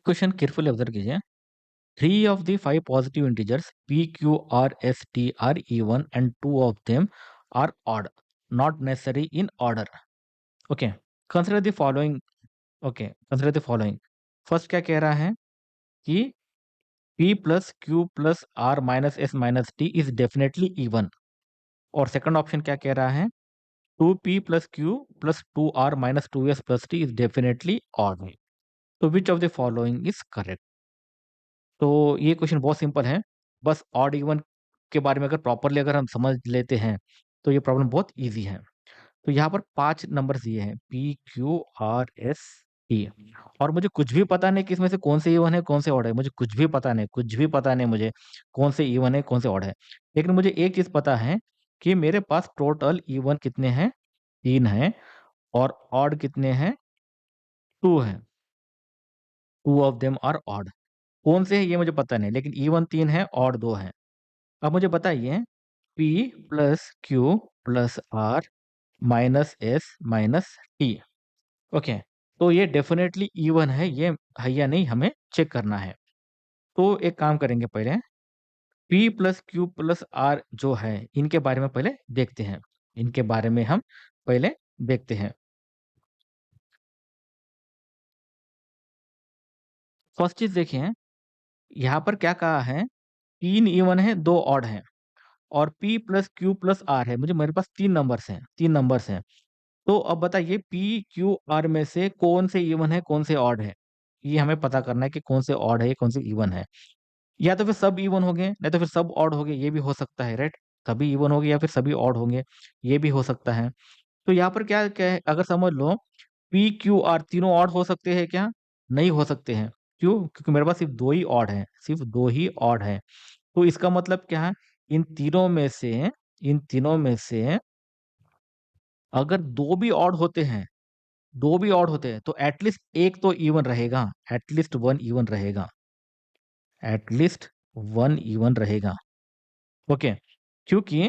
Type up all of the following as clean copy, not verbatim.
Question carefully observe कीजिए। Three of the five positive integers P Q R S T are even and two of them are odd, not necessarily in order. Okay, consider the following. Okay, consider the following. First क्या कह रहा है कि p plus Q plus R minus S minus T is definitely even. और second option क्या कह रहा है, two P plus Q plus two R minus two S plus T is definitely odd. तो which of the following is correct? तो ये question बहुत simple है। बस ऑड इवन के बारे में अगर प्रॉपरली अगर हम समझ लेते हैं तो ये प्रॉब्लम बहुत ईजी है। तो यहाँ पर 5 नंबर्स दिए हैं, P Q R S T, और मुझे कुछ भी पता नहीं कि इसमें से कौन से इवन है कौन से ऑड है। मुझे कुछ भी पता नहीं, कुछ भी पता नहीं मुझे कौन से इवन है कौन से ऑड है। लेकिन मुझे एक चीज़ पता है कि मेरे पास टोटल इवन कितने हैं, 3 हैं, और ऑड कितने हैं, 2 हैं। 2 ऑफ देम आर ऑड। कौन से हैं ये मुझे पता नहीं, लेकिन इवन 3 है, ऑड 2 हैं। अब मुझे बताइए, P plus Q plus R minus S minus T. Okay, तो ये डेफिनेटली इवन है, ये है या नहीं हमें चेक करना है। तो एक काम करेंगे, पहले P plus Q plus R जो है इनके बारे में पहले देखते हैं। इनके बारे में हम पहले देखते हैं। फर्स्ट चीज देखिए, यहाँ पर क्या कहा है, 3 इवन है, 2 ऑड है, और p plus Q plus R है। मेरे पास 3 नंबर्स हैं। तो अब बताइए, पी क्यू आर में से कौन से इवन है कौन से ऑड है। ये हमें पता करना है कि कौन से ऑड है कौन से इवन है। या तो फिर सब इवन हो गए, नहीं तो फिर सब ऑड हो गए, ये भी हो सकता है, राइट। सभी इवन हो गए या फिर सभी ऑड होंगे, ये भी हो सकता है। तो यहाँ पर क्या क्या है, अगर समझ लो, पी क्यू आर तीनों ऑड हो सकते हैं क्या? नहीं हो सकते हैं। क्यों? क्योंकि मेरे पास सिर्फ 2 ही ऑड है, सिर्फ 2 ही ऑड है। तो इसका मतलब क्या है, इन तीनों में से इन तीनों में से अगर 2 भी ऑड होते हैं, 2 भी ऑड होते हैं, तो एटलीस्ट एक तो इवन रहेगा, एटलीस्ट 1 इवन रहेगा, एटलीस्ट 1 इवन रहेगा। ओके, क्योंकि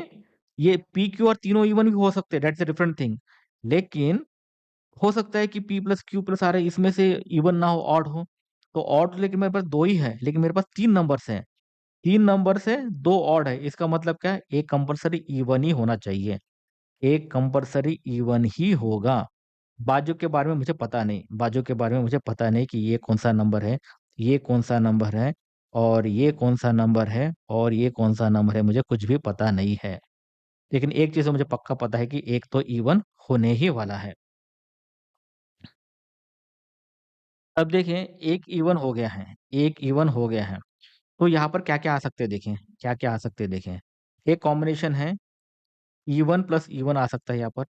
ये पी क्यू और तीनों इवन भी हो सकते हैं, दैट्स अ डिफरेंट थिंग। लेकिन हो सकता है कि P plus Q plus R है, इसमें से इवन ना हो, ऑड हो। तो ऑड लेकिन मेरे पास 2 ही है, लेकिन मेरे पास 3 नंबर्स हैं। 3 नंबर से 2 ऑड है, इसका मतलब क्या है, एक कंपलसरी इवन ही होना चाहिए, एक कंपलसरी इवन ही होगा। बाजू के बारे में मुझे पता नहीं, बाजू के बारे में मुझे पता नहीं कि ये कौन सा नंबर है, ये कौन सा नंबर है, और ये कौन सा नंबर है, और ये कौन सा नंबर है, मुझे कुछ भी पता नहीं है। लेकिन एक चीज़ तो मुझे पक्का पता है कि एक तो इवन होने ही वाला है। अब देखें, एक इवन हो गया है, एक इवन हो गया है। तो यहाँ पर क्या-क्या आ सकते हैं देखें, क्या-क्या आ सकते हैं देखें। एक कॉम्बिनेशन है, इवन प्लस इवन आ सकता है यहाँ पर,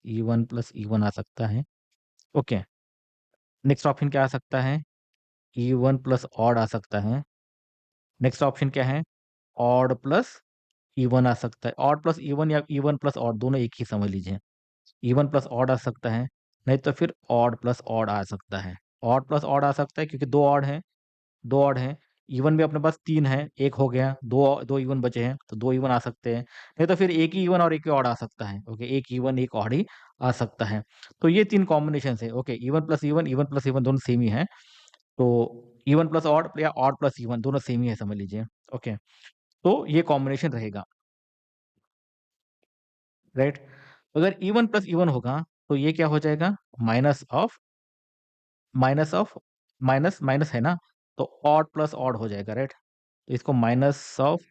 इवन प्लस इवन आ सकता है। ओके, नेक्स्ट ऑप्शन क्या आ सकता है, इवन प्लस ऑड आ सकता है। नेक्स्ट ऑप्शन क्या है, ऑड प्लस इवन आ सकता है। ऑड प्लस इवन या इवन प्लस ऑड दोनों एक ही समझ लीजिए। इवन प्लस ऑड आ सकता है, नहीं तो फिर ऑड प्लस ऑड आ सकता है। ऑड प्लस ऑड आ सकता है क्योंकि 2 ऑड हैं, 2 ऑड हैं। इवन भी अपने पास 3 है, 1 हो गया, 2 इवन बचे हैं, तो 2 इवन आ सकते हैं। नहीं तो फिर 1 ही इवन और 1 ही ऑड आ सकता है। ओके, 1 इवन 1 ऑड ही आ सकता है। तो ये 3 कॉम्बिनेशंस है। ओके, इवन प्लस इवन दोनों सेम ही हैं। तो इवन प्लस ऑड या ऑड प्लस इवन दोनों सेम ही है, समझ लीजिए। ओके, तो ये कॉम्बिनेशन रहेगा, राइट। अगर इवन प्लस इवन होगा तो ये क्या हो जाएगा, minus of minus of minus minus है ना, तो ऑड प्लस ऑड हो जाएगा, राइट। तो इसको minus of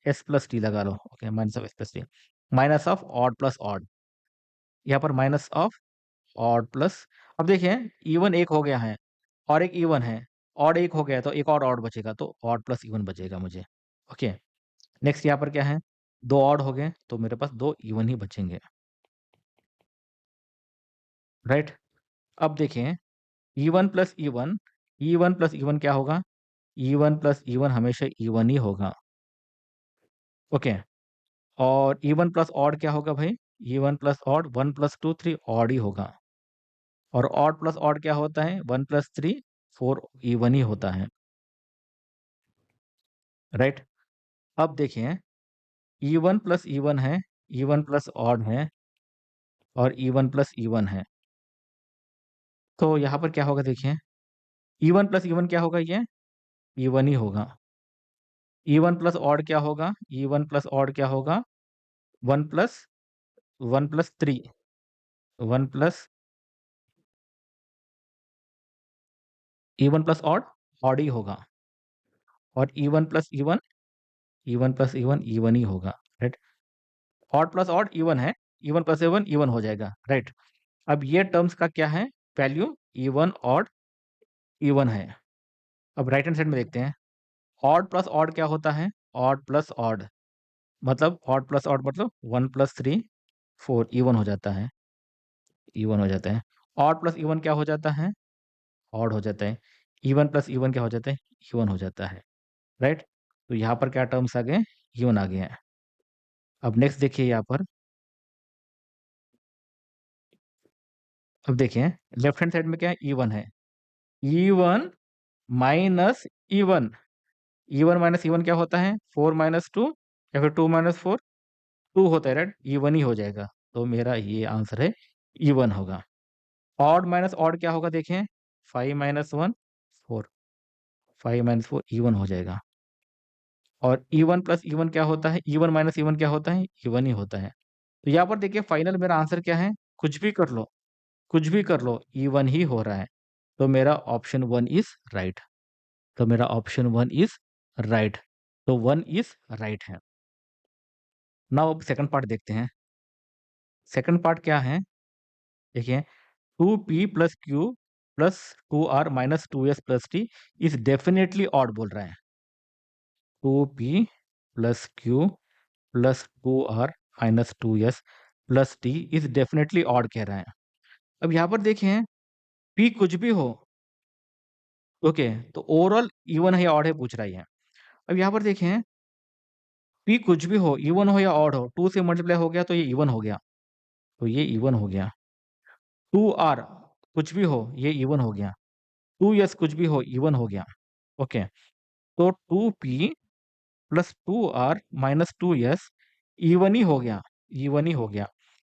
S plus T लगा लो। Okay, minus of S plus T, minus of odd plus odd, यहाँ पर माइनस ऑफ ऑड प्लस। अब देखिए, इवन एक हो गया है और एक इवन है, ऑड एक हो गया तो एक और ऑड बचेगा, तो ऑड प्लस इवन बचेगा मुझे। ओके, नेक्स्ट यहाँ पर क्या है, 2 ऑड हो गए तो मेरे पास 2 इवन ही बचेंगे, राइट। अब देखें, even plus even, even plus even क्या होगा, इवन प्लस इवन हमेशा इवन ही होगा। ओके, और इवन प्लस ऑड क्या होगा भाई, even plus odd 1 plus 2 3 odd ही होगा। और ऑड प्लस ऑड क्या होता है, 1 प्लस 3 4 इवन ही होता है, राइट। अब देखिए, इवन प्लस इवन है, इवन प्लस ऑड है, और इवन प्लस इवन है। तो यहाँ पर क्या होगा देखिए, इवन प्लस इवन क्या होगा ये? इवन ही होगा। इवन प्लस ऑड क्या होगा? इवन प्लस ऑड क्या होगा? 1 plus 1 plus 3, 1 plus even plus odd, odd ही होगा। और even plus even, even plus even, even ही होगा, right? Odd plus odd even है, इवन प्लस इवन, इवन हो जाएगा, राइट? अब ये टर्म्स का क्या है वैल्यू? इवन ऑड इवन है। अब राइट हैंड साइड में देखते हैं, ऑड प्लस ऑड क्या होता है? ऑड प्लस ऑड मतलब ऑड प्लस ऑड मतलब 1 प्लस 3 4, इवन हो जाता है, इवन हो जाता है। ऑड प्लस इवन क्या हो जाता है? ऑड हो जाता है। इवन प्लस इवन क्या हो जाता है? इवन हो जाता है, राइट? तो यहाँ पर क्या टर्म्स आ गए? इवन आ गए हैं। अब नेक्स्ट देखिए यहाँ पर, अब देखिए लेफ्ट हैंड साइड में क्या है? इवन है। Even minus even, even minus even क्या होता है? 4 माइनस 2 या फिर 2 माइनस 4, 2 होता है, राइट? इवन ही हो जाएगा। तो मेरा ये आंसर है, इवन होगा। ऑड माइनस ऑड क्या होगा देखें? 5 माइनस 1 4, 5 माइनस 4 इवन हो जाएगा। और इवन प्लस इवन क्या होता है? इवन माइनस इवन क्या होता है? इवन ही होता है। तो यहाँ पर देखिए फाइनल मेरा आंसर क्या है? कुछ भी कर लो, कुछ भी कर लो, इवन ही हो रहा है। तो मेरा ऑप्शन 1 इज राइट। तो मेरा ऑप्शन 1 इज राइट। तो 1 इज राइट है। नाउ अब सेकंड पार्ट देखते हैं। सेकंड पार्ट क्या है देखिए, 2p plus Q plus 2r minus 2s plus t is definitely odd बोल रहा है। 2p plus Q plus 2r minus 2s plus t is definitely odd कह रहा है। अब यहाँ पर देखें, p कुछ भी हो, ओके, तो ओवरऑल इवन है या ऑड है पूछ रहा है। अब यहाँ पर देखें, p कुछ भी हो, इवन हो या ऑड हो, 2 से मल्टीप्लाई हो गया तो ये इवन हो गया, तो ये इवन हो गया। 2r कुछ भी हो, ये इवन हो गया। 2s कुछ भी हो, इवन हो गया, ओके। तो 2p plus 2r minus 2s even he हो गया, इवन ही हो गया।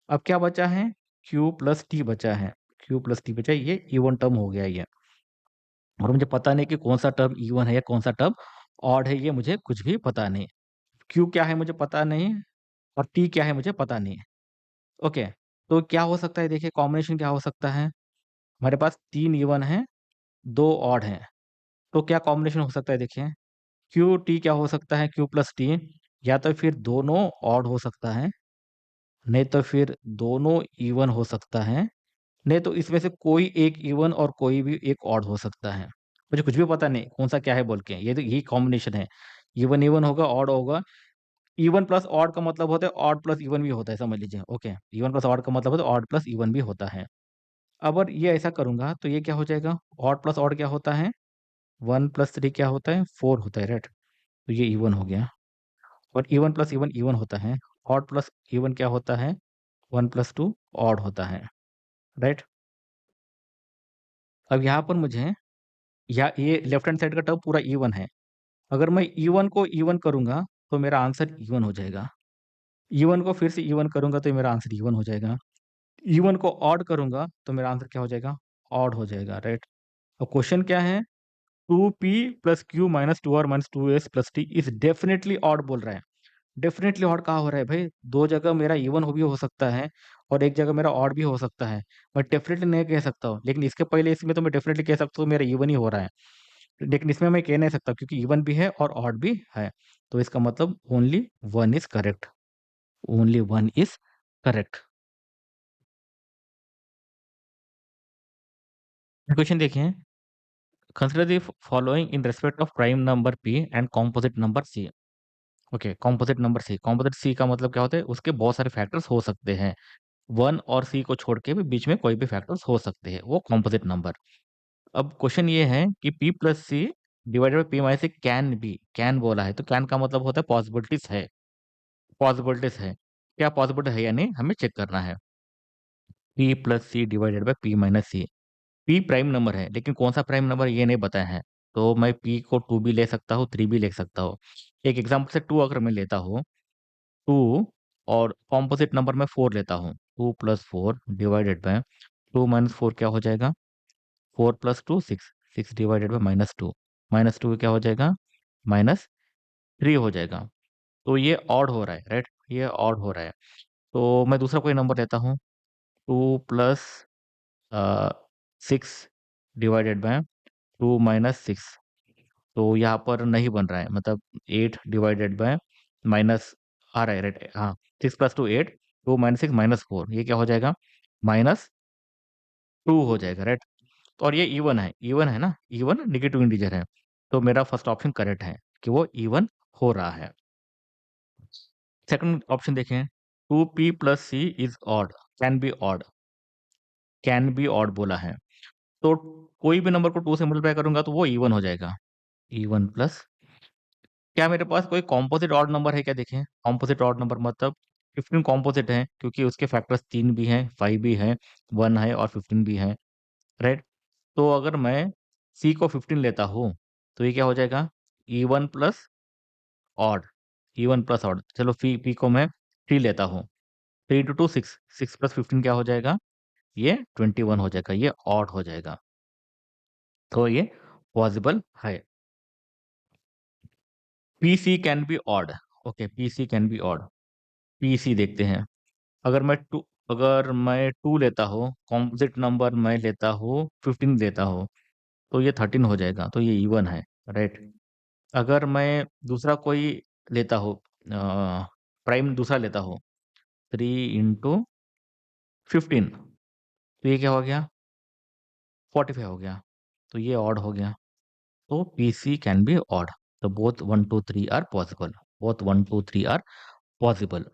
अब क्या बचा है? q प्लस टी बचा है, q प्लस टी बचा है, ये इवन टर्म हो गया ये। और मुझे पता नहीं कि कौन सा टर्म इवन है या कौन सा टर्म ऑड है, ये मुझे कुछ भी पता नहीं। q क्या है मुझे पता नहीं, और t क्या है मुझे पता नहीं। ओके, तो क्या हो सकता है देखिए, कॉम्बिनेशन क्या हो सकता है? हमारे पास 3 इवन है, 2 ऑड हैं, तो क्या कॉम्बिनेशन हो सकता है देखिए, क्यू टी क्या हो सकता है? क्यू प्लस टी, या तो फिर दोनों ऑड हो सकता है, नहीं तो फिर दोनों इवन हो सकता है, नहीं तो इसमें से कोई एक इवन और कोई भी एक ऑड हो सकता है। मुझे कुछ भी पता नहीं कौन सा क्या है बोल के, ये तो यही कॉम्बिनेशन है। इवन इवन होगा, ऑड होगा। इवन प्लस ऑड का मतलब होता है ऑड प्लस इवन भी होता है, समझ लीजिए, ओके। इवन प्लस ऑड का मतलब होता है ऑड प्लस इवन भी होता है। अगर ये ऐसा करूंगा तो ये क्या हो जाएगा? ऑड प्लस ऑड क्या होता है? 1 प्लस 3 क्या होता है? 4 होता है, राइट? तो ये इवन हो गया। और इवन प्लस इवन इवन होता है। ऑड प्लस इवन क्या होता है? 1 प्लस 2 ऑड होता है, राइट? अब यहाँ पर मुझे, या ये लेफ्ट हैंड साइड का टर्म पूरा इवन है। अगर मैं इवन को इवन करूंगा तो मेरा आंसर इवन हो जाएगा। इवन को फिर से इवन करूंगा तो मेरा आंसर इवन हो जाएगा। इवन को ऑड करूंगा तो मेरा आंसर क्या हो जाएगा? ऑड हो जाएगा, राइट? अब क्वेश्चन क्या है? 2p plus Q minus 2r minus 2s plus T is definitely odd बोल रहा है। डेफिनेटली ऑड कहाँ हो रहा है भाई? 2 जगह मेरा इवन हो भी हो सकता है, और एक जगह मेरा ऑड भी हो सकता है। मैं डेफिनेटली नहीं कह सकता हूँ, लेकिन इसके पहले इसमें तो मैं डेफिनेटली कह सकता हूँ मेरा इवन ही हो रहा है। लेकिन इसमें मैं कह नहीं सकता क्योंकि इवन भी है और ऑड भी है। तो इसका मतलब only 1 is correct, only 1 is correct. Question देखिए, consider the following in respect of prime number p and composite number c। Okay, composite number C, composite C का मतलब क्या होता है? उसके बहुत सारे फैक्टर्स हो सकते हैं, 1 और सी को छोड़ के भी बीच में कोई भी फैक्टर्स हो सकते हैं, वो कॉम्पोजिट नंबर। अब क्वेश्चन ये है कि p plus C divided by p minus C can be, can बोला है तो कैन का मतलब होता है पॉसिबिलिटीज है, पॉसिबिलिटीज है। क्या पॉसिबिलिटी है या नहीं हमें चेक करना है। p plus C divided by p minus C, p prime number है लेकिन कौन सा प्राइम नंबर ये नहीं बताया है, तो मैं p को 2 भी ले सकता हूँ, 3 भी ले सकता हूँ। एक एग्जाम्पल से 2 अगर मैं लेता हूँ, 2 और कॉम्पोजिट नंबर में 4 लेता हूँ, 2 प्लस 4 डिवाइडेड बाय 2 माइनस 4 क्या हो जाएगा? 4 प्लस 2 6, 6 डिवाइडेड बाई -2, -2 क्या हो जाएगा, -3 हो जाएगा। तो ये ऑड हो रहा है, राइट, ये ऑड हो रहा है। तो मैं दूसरा कोई नंबर लेता हूँ, 2 प्लस 6 डिवाइडेड बाय 2 माइनस 6। तो यहाँ पर नहीं बन रहा है, मतलब 8 डिवाइडेड बाय माइनस आ रहा है, राइट, हाँ, 6 प्लस 2 8, 2 माइनस 6 -4, ये क्या हो जाएगा, -2 हो जाएगा, राइट। और ये इवन है ना, इवन नेगेटिव इंटीजर है। तो मेरा फर्स्ट ऑप्शन करेक्ट है कि वो इवन हो रहा है। सेकंड ऑप्शन देखें, 2p plus C is odd, can be odd, can be odd बोला है। तो कोई भी नंबर को 2 से मल्टीप्लाई करूंगा तो वो इवन हो जाएगा, इवन प्लस, क्या मेरे पास कोई कॉम्पोजिट ऑड नंबर है क्या, देखें, कॉम्पोजिट ऑड नंबर मतलब 15 कॉम्पोजिट है, क्योंकि उसके फैक्टर्स 3 भी हैं, 5 भी हैं, 1 है और 15 भी है, राइट। तो अगर मैं सी को 15 लेता हूँ तो ये क्या हो जाएगा, even plus odd, even plus odd. चलो पी को मैं 3 लेता हूँ, 3 इंटू 2 6, 6 प्लस 15 क्या हो जाएगा, ये 21 हो जाएगा, ये ऑड हो जाएगा। तो ये पॉसिबल है। PC can be odd, okay, PC can be odd. PC देखते हैं, अगर मैं 2 लेता हूँ, कॉम्पोजिट नंबर मैं लेता हूँ 15 लेता हूँ, तो ये 13 हो जाएगा, तो ये इवन है, राइट। अगर मैं दूसरा कोई लेता हूँ, प्राइम दूसरा लेता हूँ, 3 इंटू 15, तो ये क्या हो गया, 45 हो गया, तो ये ऑड हो गया। तो पीसी कैन बी ऑड। तो both 1 2 3 are possible, both 1 2 3 are possible.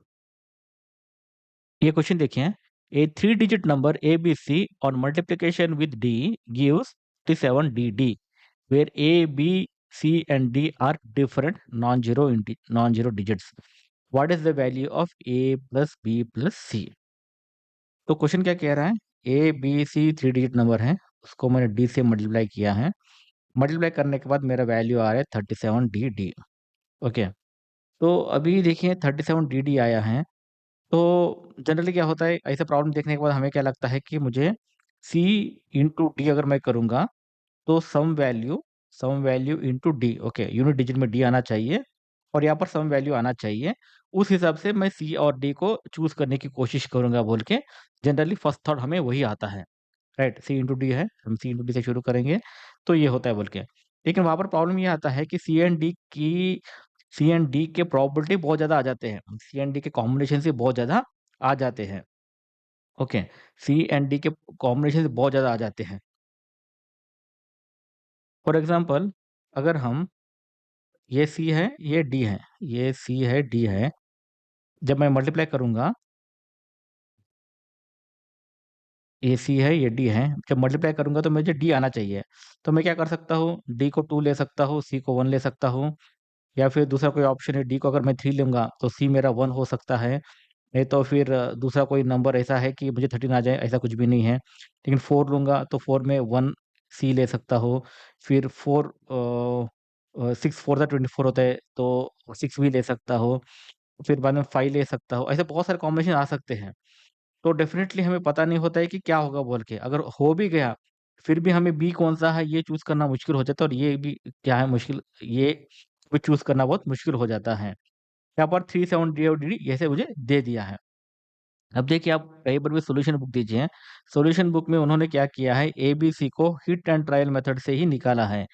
ये क्वेश्चन देखिए, A 3 digit number A B C on multiplication with D gives 37dd, where a b c and d are different non-zero digits. What is the value of a plus b plus c? तो question क्या कह रहा है, A B C 3 digit number है, उसको मैंने D से multiply किया है, मल्टीप्लाई करने के बाद मेरा वैल्यू आ रहा है 37dd। ओके, तो अभी देखिए 37dd आया है। तो जनरली क्या होता है, ऐसा प्रॉब्लम देखने के बाद हमें क्या लगता है कि मुझे सी इंटू डी अगर मैं करूँगा तो sum value into D, okay, unit digit में डी आना चाहिए और यहाँ पर सम वैल्यू आना चाहिए। उस हिसाब से मैं सी और डी को चूज करने की कोशिश करूंगा बोल के, जनरली फर्स्ट थॉट हमें वही आता है, राइट। सी इंटू डी है, हम सी इंटू डी से शुरू करेंगे, तो ये होता है बोल के। लेकिन वहां पर प्रॉब्लम ये आता है कि सी एंड डी के प्रोबेबिलिटी बहुत ज़्यादा आ जाते हैं, सी एंड डी के कॉम्बिनेशन से बहुत ज़्यादा आ जाते हैं, ओके, सी एंड डी के कॉम्बिनेशन से बहुत ज़्यादा आ जाते हैं। फॉर एग्जाम्पल, अगर हम, ये सी है, ये डी है, ये सी है, डी है, जब मैं मल्टीप्लाई करूंगा, ये सी है, ये डी है, जब मल्टीप्लाई करूंगा तो मुझे डी आना चाहिए। तो मैं क्या कर सकता हूँ, डी को 2 ले सकता हूँ, सी को 1 ले सकता हूँ, या फिर दूसरा कोई ऑप्शन है, डी को अगर मैं 3 लूंगा तो सी मेरा 1 हो सकता है। नहीं तो फिर दूसरा कोई नंबर ऐसा है कि मुझे 13 आ जाए, ऐसा कुछ भी नहीं है। लेकिन 4 लूंगा तो 4 में 1 सी ले सकता हो, फिर 6 4 24 होता है तो 6 भी ले सकता हो, फिर बाद में 5 ले सकता हो, ऐसे बहुत सारे कॉम्बिनेशन आ सकते हैं। तो डेफिनेटली हमें पता नहीं होता है कि क्या होगा बोल के, अगर हो भी गया फिर भी हमें बी कौन सा है ये चूज करना मुश्किल हो जाता है, और ये भी क्या है मुश्किल, ये भी चूज करना बहुत मुश्किल हो जाता है। यहाँ पर 3 7 डी जैसे मुझे दे दिया है। अब देखिए, आप कई बार भी सॉल्यूशन बुक दीजिए, सॉल्यूशन बुक में उन्होंने क्या किया है, एबीसी को हिट एंड ट्रायल मेथड से ही निकाला है।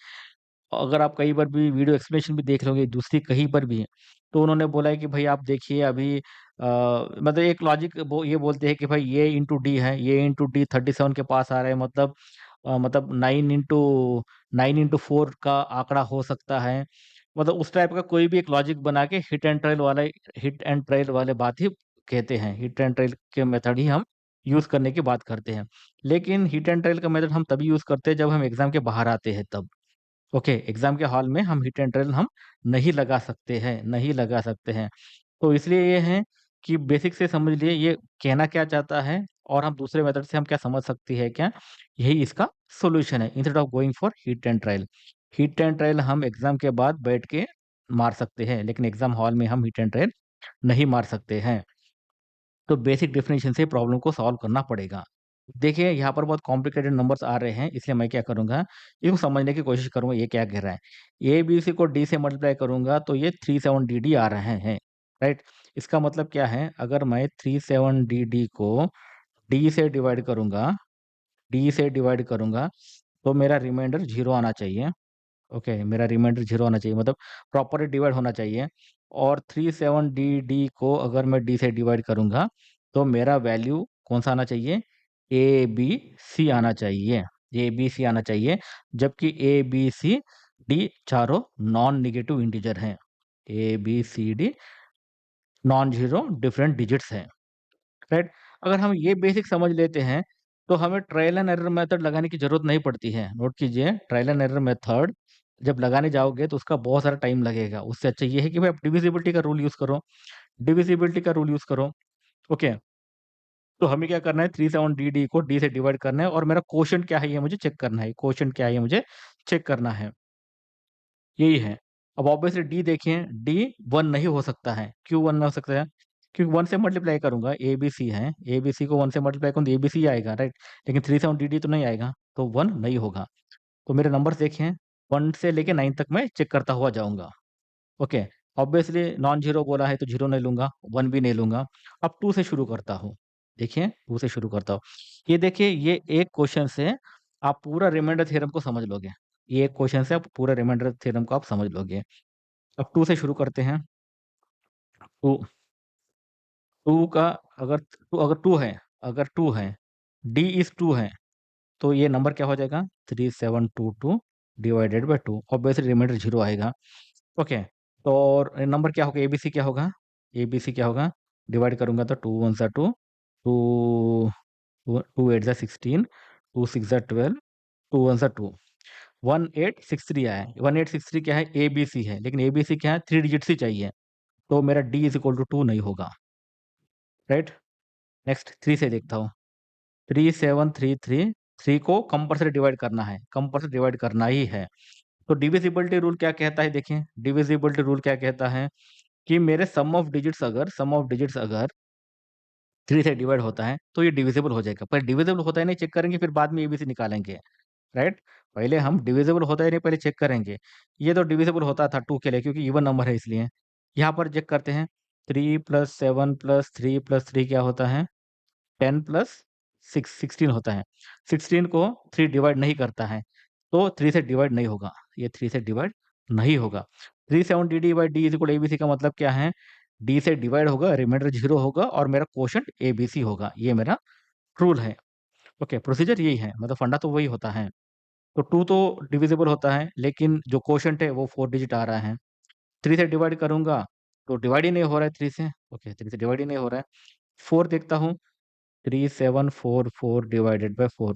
अगर आप कई बार भी वीडियो एक्सप्लेनेशन भी देख लोगे दूसरी कहीं पर भी, तो उन्होंने बोला है कि भाई आप देखिए अभी मतलब एक लॉजिक ये बोलते हैं कि भाई ये इंटू डी है, ये इंटू डी 37 के पास आ रहा है, मतलब 9 इंटू 4 का आंकड़ा हो सकता है। मतलब उस टाइप का कोई भी एक लॉजिक बना के हिट एंड ट्रायल वाले बात ही कहते हैं, हिट एंड ट्रायल के मेथड ही हम यूज करने की बात करते हैं। लेकिन हिट एंड ट्रायल का मेथड हम तभी यूज करते हैं जब हम एग्जाम के बाहर आते हैं तब। ओके, एग्जाम के हॉल में हम हिट एंड रन हम नहीं लगा सकते हैं, नहीं लगा सकते हैं। तो इसलिए ये है कि बेसिक से समझ लिए ये कहना क्या चाहता है, और हम दूसरे मेथड से हम क्या समझ सकती है क्या, यही इसका सॉल्यूशन है, instead of going for hit and trial. Hit and trial हम एग्जाम के बाद बैठ के मार सकते हैं, लेकिन एग्जाम हॉल में हम हिट एंड ट्रायल नहीं मार सकते हैं। तो बेसिक डेफिनेशन से प्रॉब्लम को सॉल्व करना पड़ेगा। देखिए यहाँ पर बहुत कॉम्प्लिकेटेड नंबर्स आ रहे हैं, इसलिए मैं क्या करूँगा, इसको समझने की कोशिश करूँगा ये क्या कह रहा है। ए-बी-सी को डी से मल्टीप्लाई करूँगा तो ये 37DD आ रहे हैं, राइट? इसका मतलब क्या है, अगर मैं 37DD को डी से डिवाइड करूँगा, तो मेरा रिमाइंडर 0 आना चाहिए। ओके, मेरा रिमाइंडर 0 आना चाहिए, मतलब प्रॉपर्ली डिवाइड होना चाहिए। और 37DD को अगर मैं डी से डिवाइड करूँगा, तो मेरा वैल्यू कौन-सा आना चाहिए? ए-बी-सी आना चाहिए, ए-बी-सी आना चाहिए, जबकि ए-बी-सी, डी चारों नॉन नेगेटिव इंटीजर हैं। ABCD non zero different digits हैं, राइट? अगर हम ये बेसिक समझ लेते हैं, तो हमें ट्रायल एंड एरर मेथड लगाने की ज़रूरत नहीं पड़ती है। नोट कीजिए, ट्रायल एंड एरर मेथड जब लगाने जाओगे तो उसका बहुत सारा टाइम लगेगा। उससे अच्छा ये है कि भाई आप डिविजिबिलिटी का रूल यूज़ करो, डिविजिबिलिटी का रूल यूज़ करो, ओके? तो हमें क्या करना है, 37DD को डी से डिवाइड करना है और मेरा क्वोटिएंट क्या है ये मुझे चेक करना है। क्वोटिएंट क्या है ये मुझे चेक करना है, यही है। अब ऑब्वियसली डी देखें, डी 1 नहीं हो सकता है। क्यों 1 ना हो सकता है? क्योंकि 1 से मल्टीप्लाई करूँगा, एबीसी है, एबीसी को 1 से मल्टीप्लाई करूँ तो एबीसी आएगा, राइट? लेकिन 37DD तो नहीं आएगा, तो 1 नहीं होगा। तो मेरे नंबर्स देखें, 1 से लेके 9 तक मैं चेक करता हुआ जाऊँगा, ओके। ऑब्वियसली नॉन ज़ीरो बोला है तो 0 नहीं लूँगा, 1 भी नहीं लूँगा। अब 2 से शुरू करता हूँ। देखिए, 2 से शुरू करता हूँ। ये देखिए, ये एक क्वेश्चन से आप पूरा रिमाइंडर थ्योरम को समझ लोगे। ये एक क्वेश्चन से आप पूरा रिमाइंडर थ्योरम को आप समझ लोगे। अब 2 से शुरू करते हैं। 2 2 का अगर 2 है, डी इज़ 2 है, तो ये नंबर क्या हो जाएगा? 3722 डिवाइडेड बाय 2, ऑब्वियसली रिमाइंडर 0 आएगा, ओके। तो और नंबर क्या होगा? एबीसी क्या होगा? एबीसी क्या होगा? डिवाइड करूँगा तो 2 1 ज़ा 2, 2 2 8 ज़ा 16, 2 6 ज़ा 12, 2 1 ज़ा 2, 1863 आया है। 1863 क्या है? एबीसी है, लेकिन एबीसी क्या है? 3 डिजिट्स ही चाहिए, तो मेरा डी इज़ इक्वल टू 2 नहीं होगा, राइट? नेक्स्ट 3 से देखता हूँ। 3733, 3 को कंपल्सरी डिवाइड करना है, कंपल्सरी डिवाइड करना ही है। तो डिविजिबिलिटी रूल क्या कहता है देखिए, डिविजिबिलिटी रूल क्या कहता है कि मेरे सम ऑफ डिजिट्स अगर 3 से डिवाइड होता है, तो ये डिविजिबल हो जाएगा। पर डिविजिबल होता है नहीं चेक करेंगे, फिर बाद में एबीसी निकालेंगे, राइट? पहले हम डिविजिबल होता है नहीं पहले चेक करेंगे। ये तो डिविजिबल होता था 2 के लिए क्योंकि इवन नंबर है इसलिए। यहाँ पर चेक करते हैं, 3 + 7 + 3 + 3 क्या होता है? 10 प्लस 16 होता है। 16 को 3 डिवाइड नहीं करता है, तो 3 से डिवाइड नहीं होगा। ये 3 से डिवाइड नहीं होगा। 37DD/D = ABC का मतलब क्या है? D से डिवाइड होगा, रिमाइंडर 0 होगा और मेरा क्वोटिएंट ABC होगा। ये मेरा रूल है। ओके, प्रोसीजर यही है, मतलब फंडा तो वही होता है। तो 2 तो डिविजिबल होता है, लेकिन जो क्वोटिएंट है वो 4 डिजिट आ रहा है। 3 से डिवाइड करूँगा, तो डिवाइड ही नहीं हो रहा है 3 से। ओके, 3 से डिवाइड ही नहीं हो रहा है। 4 देखता हूँ, 3744 डिवाइडेड बाय 4।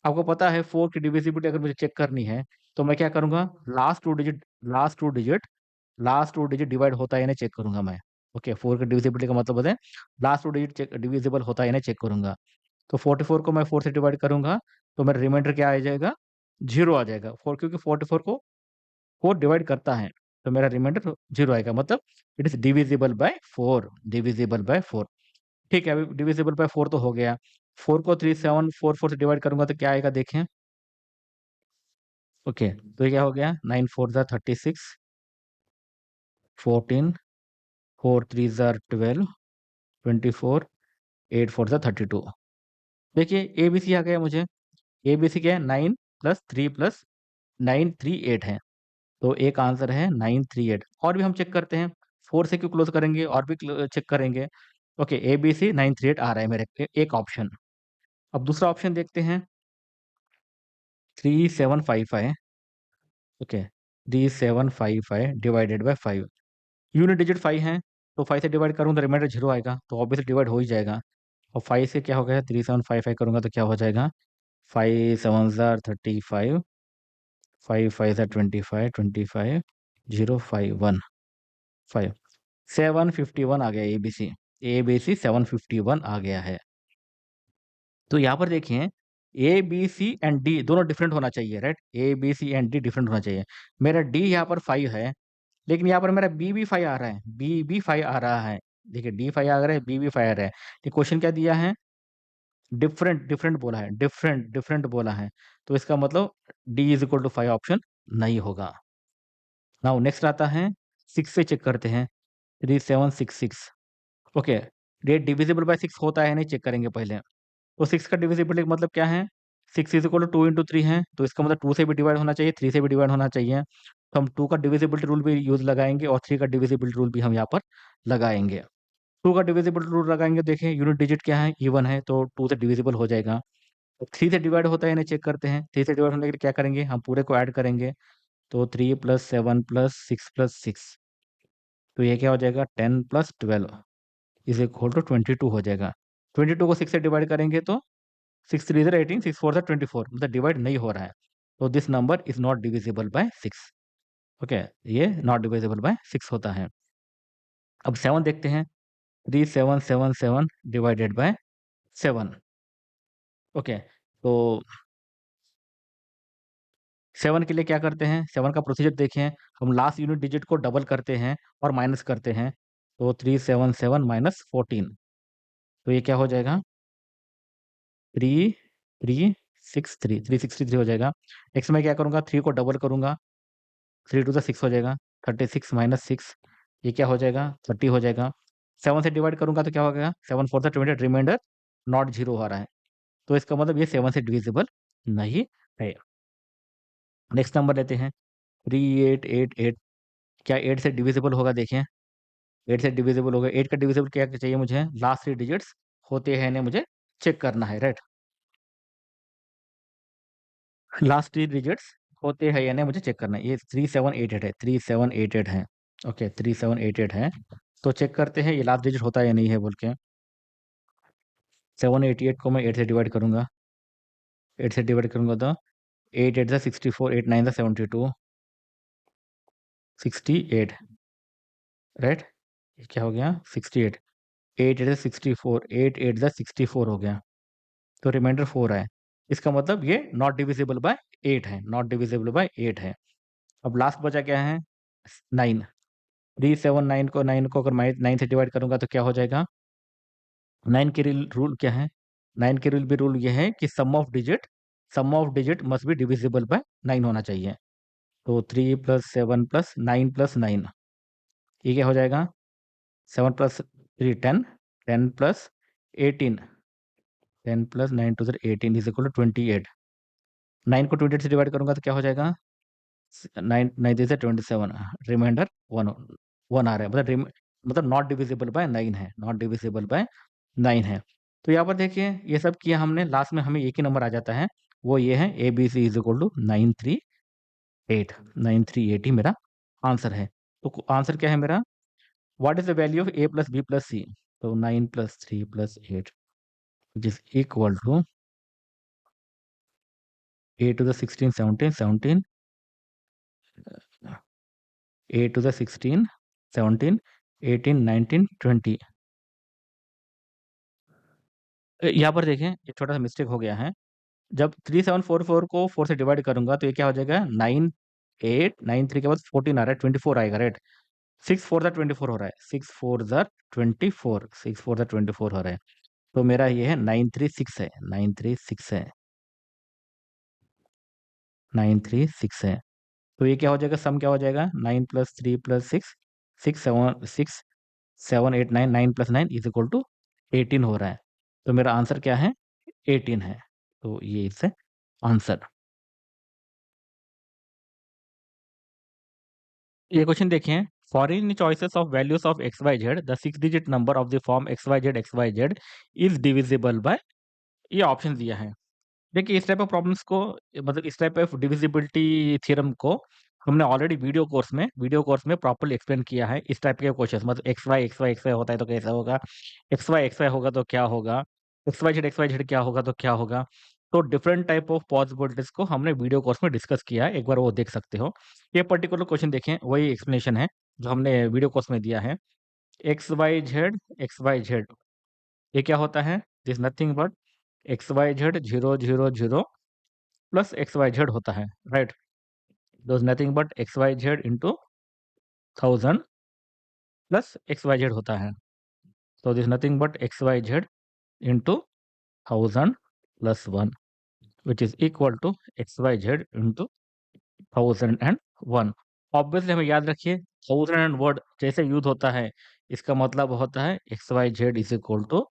आपको पता है 4 की डिविजिबिलिटी अगर मुझे चेक करनी है, तो मैं क्या करूँगा? लास्ट 2 डिजिट डिवाइड होता है या नहीं चेक करूँगा मैं। ओके, 4 की डिविजिबिलिटी का मतलब होता है लास्ट 2 डिजिट चेक डिविजिबल होता है या नहीं चेक करूँगा। तो 44 को मैं 4 से डिवाइड करूँगा, तो मेरा रिमाइंडर क्या आ जाएगा? 0 आ जाएगा। 4 क्योंकि 44 को 4 डिवाइड करता है, तो मेरा रिमाइंडर 0 आएगा, मतलब it is divisible by 4, divisible by 4। ठीक है, अभी डिविजिबल बाय 4 तो हो गया। 4 को 3744 से डिवाइड करूँगा तो क्या आएगा देखें? ओके, तो ये क्या हो गया? 9 4 ज़ा 36, 14, 4 3 ज़ा 12, 24, 8 4 ज़ा 32। देखिए एबीसी आ गया मुझे। एबीसी क्या है? 9 प्लस 3 प्लस 938 है। तो एक आंसर है 938। और भी हम चेक करते हैं। 4 से क्यों क्लोज़ करेंगे और भी चेक करेंगे। ओके, एबीसी 938 आ रहा है मेरे एक ऑप्शन। अब दूसरा ऑप्शन देखते हैं, 3755, okay, 3755 divided by 5। Unit digit 5 है, तो 5 से डिवाइड करूँ तो रिमाइंडर 0 आएगा, तो ऑब्वियसली डिवाइड हो ही जाएगा। और 5 से क्या हो गया? 3755 करूँगा तो क्या हो जाएगा? 5 7 ज़ा 35, 5 5 ज़ा 25, 25, 0 5 1 5, 751 आ गया एबीसी। एबीसी 751 आ गया है। तो यहाँ पर देखिए, A, B, C and D दोनों डिफरेंट होना चाहिए, right? A, B, C and D different होना चाहिए। मेरा डी यहाँ पर 5 है, लेकिन यहाँ पर मेरा बी भी 5 आ रहा है, बी भी 5 आ रहा है। देखिए डी 5 आ रहा है, बी भी 5 आ रहा है। तो क्वेश्चन क्या दिया है? डिफरेंट डिफरेंट बोला है, डिफरेंट डिफरेंट बोला है, तो इसका मतलब D is equal to 5 option नहीं होगा। नाउ नेक्स्ट आता है 6 से चेक करते हैं, 3766। ओके, ये डिविजिबल बाय 6 होता है नहीं, चेक करेंगे पहले। तो 6 का डिविजिबिलिटी का मतलब क्या है, 6 इज इक्वल टू 2 इंटू 3 है, तो इसका मतलब 2 से भी डिवाइड होना चाहिए, 3 से भी डिवाइड होना चाहिए। तो हम 2 का डिविजिबिलिटी रूल भी यूज लगाएंगे और 3 का डिविजिबिलिटी रूल भी हम यहाँ पर लगाएंगे। 2 का डिविजिबल रूल लगाएंगे, देखें यूनिट डिजिट क्या है, इवन है, तो 2 से डिविजिबल हो जाएगा। तो 3 से डिवाइड होता है, इन्हें चेक करते हैं। 3 से डिवाइड होने के लिए क्या करेंगे, हम पूरे को ऐड करेंगे, तो 3 प्लस 7 प्लस 6 प्लस 6, तो ये क्या हो जाएगा, 10 प्लस 12 इज इक्वल टू 22 हो जाएगा। 22 को 6 से डिवाइड करेंगे तो 6 3 ज़र 18, 6 4 ज़र 24, मतलब डिवाइड नहीं हो रहा है, तो this number is not divisible by 6। Okay, ये नॉट डिविजिबल बाय 6 होता है। अब 7 देखते हैं, 3777 डिवाइडेड बाय 7। ओके, तो 7 के लिए क्या करते हैं, 7 का प्रोसीजर देखें, हम लास्ट यूनिट डिजिट को डबल करते हैं और माइनस करते हैं, तो 377 माइनस 14, तो ये क्या हो जाएगा, 363 हो जाएगा। नेक्स्ट मैं क्या करूँगा, 3 को डबल करूँगा, 3 टू द 6 हो जाएगा, 36 माइनस 6, ये क्या हो जाएगा, 30 हो जाएगा। 7 से डिवाइड करूँगा तो क्या हो गया, 7 4 द 20, रिमाइंडर नॉट जीरो आ रहा है, तो इसका मतलब ये 7 से डिविजिबल नहीं है। नेक्स्ट नंबर लेते हैं 3888, क्या 8 से डिविजिबल होगा, देखें 8 से डिविजिबल होगा। 8 का डिविजिबल क्या चाहिए मुझे, लास्ट 3 डिजिट्स होते हैं इन्हें मुझे चेक करना है, राइट। लास्ट 3 डिजिट्स होते हैं यानी मुझे चेक करना है, ये 3788 है, 3788 है। ओके, 3788 है, तो चेक करते हैं ये लास्ट डिजिट होता है या नहीं है बोल के। 788 को मैं 8 से डिवाइड करूंगा, 8 से डिवाइड करूंगा तो 8 8 64, 8 9 72, 68, राइट। ये क्या हो गया, 68, 8 8 64, 8 8 64 हो गया, तो रिमाइंडर 4 है। इसका मतलब ये नॉट डिविजिबल बाय 8 है, नॉट डिविजिबल बाय 8 है। अब लास्ट बचा क्या है, 9। 379 को 9 को अगर मैं 9 से डिवाइड करूंगा तो क्या हो जाएगा, 9 के रूल क्या है, 9 के रूल भी रूल ये है कि sum of digit must be divisible by 9 होना चाहिए। तो 3 प्लस 7 प्लस 9 प्लस 9, ये क्या हो जाएगा, 7 plus 3 10, 10 plus 18, 10 plus 9 two 18 is equal to 28। 9 को 28 से डिवाइड करूंगा तो क्या हो जाएगा, 9 9 से 27, रिमाइंडर 1 1 आ रहा है, मतलब नॉट डिविजिबल बाय 9 है, नॉट डिविजिबल बाय 9 है। तो यहाँ पर देखिए ये सब किया हमने, लास्ट में हमें एक ही नंबर आ जाता है, वो ये है A B C is equal to 938, 938 ही मेरा आंसर है। तो आंसर क्या है मेरा, what is the value of A plus B plus C, तो 9 plus 3 plus 8 which is equal to A to the 16 17 17, A to the 16 17 18 19 20। यहाँ पर देखें एक छोटा सा मिस्टेक हो गया है, जब 3744 को 4 से डिवाइड करूंगा तो ये क्या हो जाएगा, 9893 के बाद 14 आ रहा है, 24 आएगा, राइट। 6 4 ज़र 24 हो रहा है, 6 4 ज़र 24, 6 4 ज़र 24 हो रहा है, तो मेरा ये है 936 है, 936 है, 936 है। तो ये क्या हो जाएगा, सम क्या हो जाएगा, 9 plus 3 plus 6, 6 7 9 plus 9 is equal to 18 हो रहा है, तो मेरा आंसर क्या है, 18 है, तो ये इससे आंसर। ये क्वेश्चन देखिए, for in choices of values of X Y Z the 6 digit number of the form X Y Z is divisible by, ये ऑप्शन दिया है। देखिए इस टाइप ऑफ प्रॉब्लम्स को, मतलब इस टाइप ऑफ डिविजिबिलिटी थ्योरम को हमने ऑलरेडी वीडियो कोर्स में प्रॉपर्ली एक्सप्लेन किया है। इस टाइप के क्वेश्चंस, मतलब एक्स वाई होता है तो कैसा होगा, एक्स वाई होगा तो क्या होगा, एक्स वाई जेड क्या होगा तो क्या होगा, तो डिफरेंट टाइप ऑफ पॉसिबिलिटीज को हमने वीडियो कोर्स में डिस्कस किया है, एक बार वो देख सकते हो। ये पर्टिकुलर क्वेश्चन देखें, वही एक्सप्लेनेशन है जो हमने वीडियो कोर्स में दिया है। एक्स वाई जेड ये क्या होता है, this nothing but X Y Z 0 0 0 plus X Y Z होता है, right. Those nothing but X Y Z into 1000 plus X Y Z होता है, तो this nothing but X Y Z into 1000 plus 1 which is equal to xyz into 1001। Obviously हमें याद रखिए 1000 word जैसे use होता है इसका मतलब होता है xyz is equal to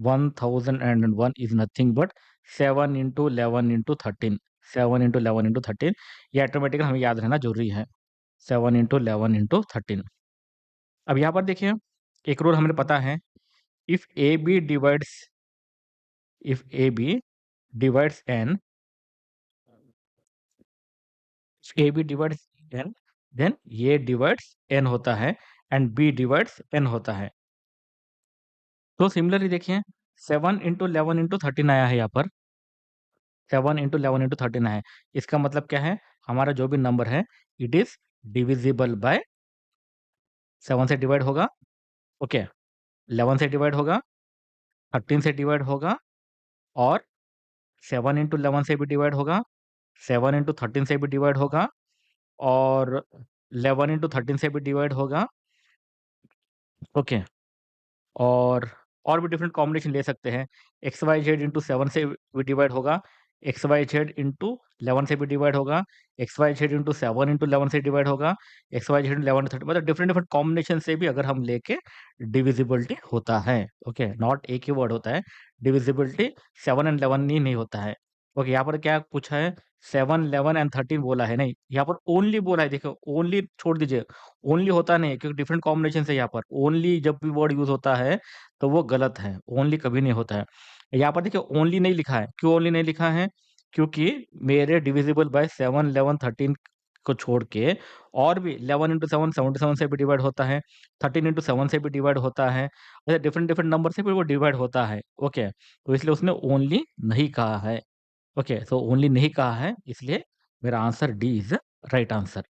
1001 is nothing but 7 into 11 into 13। 7 into 11 into 13 ये ऑटोमेटिकली हमें याद रहना जरूरी है। 7 इंटू 11 इंटू 13। अब यहाँ पर देखिए एक रूल हमें पता है, if A B divides n, A B divides n, then ये डिवाइड्स n होता है एंड बी डिवाइड्स n होता है। तो सिमिलरली देखिए 7 इंटू 11 इंटू 13 आया है यहाँ पर। 7 इंटू 11 इंटू 13 है। इसका मतलब क्या है, हमारा जो भी नंबर है इट इज डिविजिबल बाय 7 से डिवाइड होगा, ओके, 11 से डिवाइड होगा, 13 से डिवाइड होगा, और 7 इंटू 11 से भी डिवाइड होगा, 7 इंटू 13 से भी डिवाइड होगा, और 11 इंटू 13 से भी डिवाइड होगा, ओके। और भी डिफरेंट कॉम्बिनेशन ले सकते हैं। एक्स वाई जेड इंटू 7 से भी डिवाइड होगा, एक्स वाई जेड इंटू 11 से भी डिवाइड होगा, X Y Z into 7 into 11 से डिवाइड होगा, एक्स वाई जेड 11 30, मतलब डिफरेंट डिफरेंट कॉम्बिनेशन से भी अगर हम लेके डिविजिबिलिटी होता है, ओके, नॉट एक ही वर्ड होता है, डिविजिबिलिटी 7 एंड 11 ही नहीं होता है। ओके, यहाँ पर क्या पूछा है, 7 11 एंड 13 बोला है, नहीं, यहाँ पर ओनली बोला है। देखो ओनली छोड़ दीजिए, ओनली होता नहीं है क्योंकि डिफरेंट कॉम्बिनेशन से यहाँ पर ओनली जब भी वर्ड यूज होता है तो वो गलत है, ओनली कभी नहीं होता है। यहाँ पर देखिए ओनली नहीं लिखा है, क्यों ओनली नहीं लिखा है, क्योंकि मेरे डिविजिबल बाय 7 11 13 को छोड़ के और भी 11 इंटू 7 77 से भी डिवाइड होता है, 13 इंटू 7 से भी डिवाइड होता है, ऐसे डिफरेंट डिफरेंट नंबर से भी वो डिवाइड होता है, ओके। तो इसलिए उसने ओनली नहीं कहा है, ओके, तो ओनली नहीं कहा है, इसलिए मेरा answer D is right answer.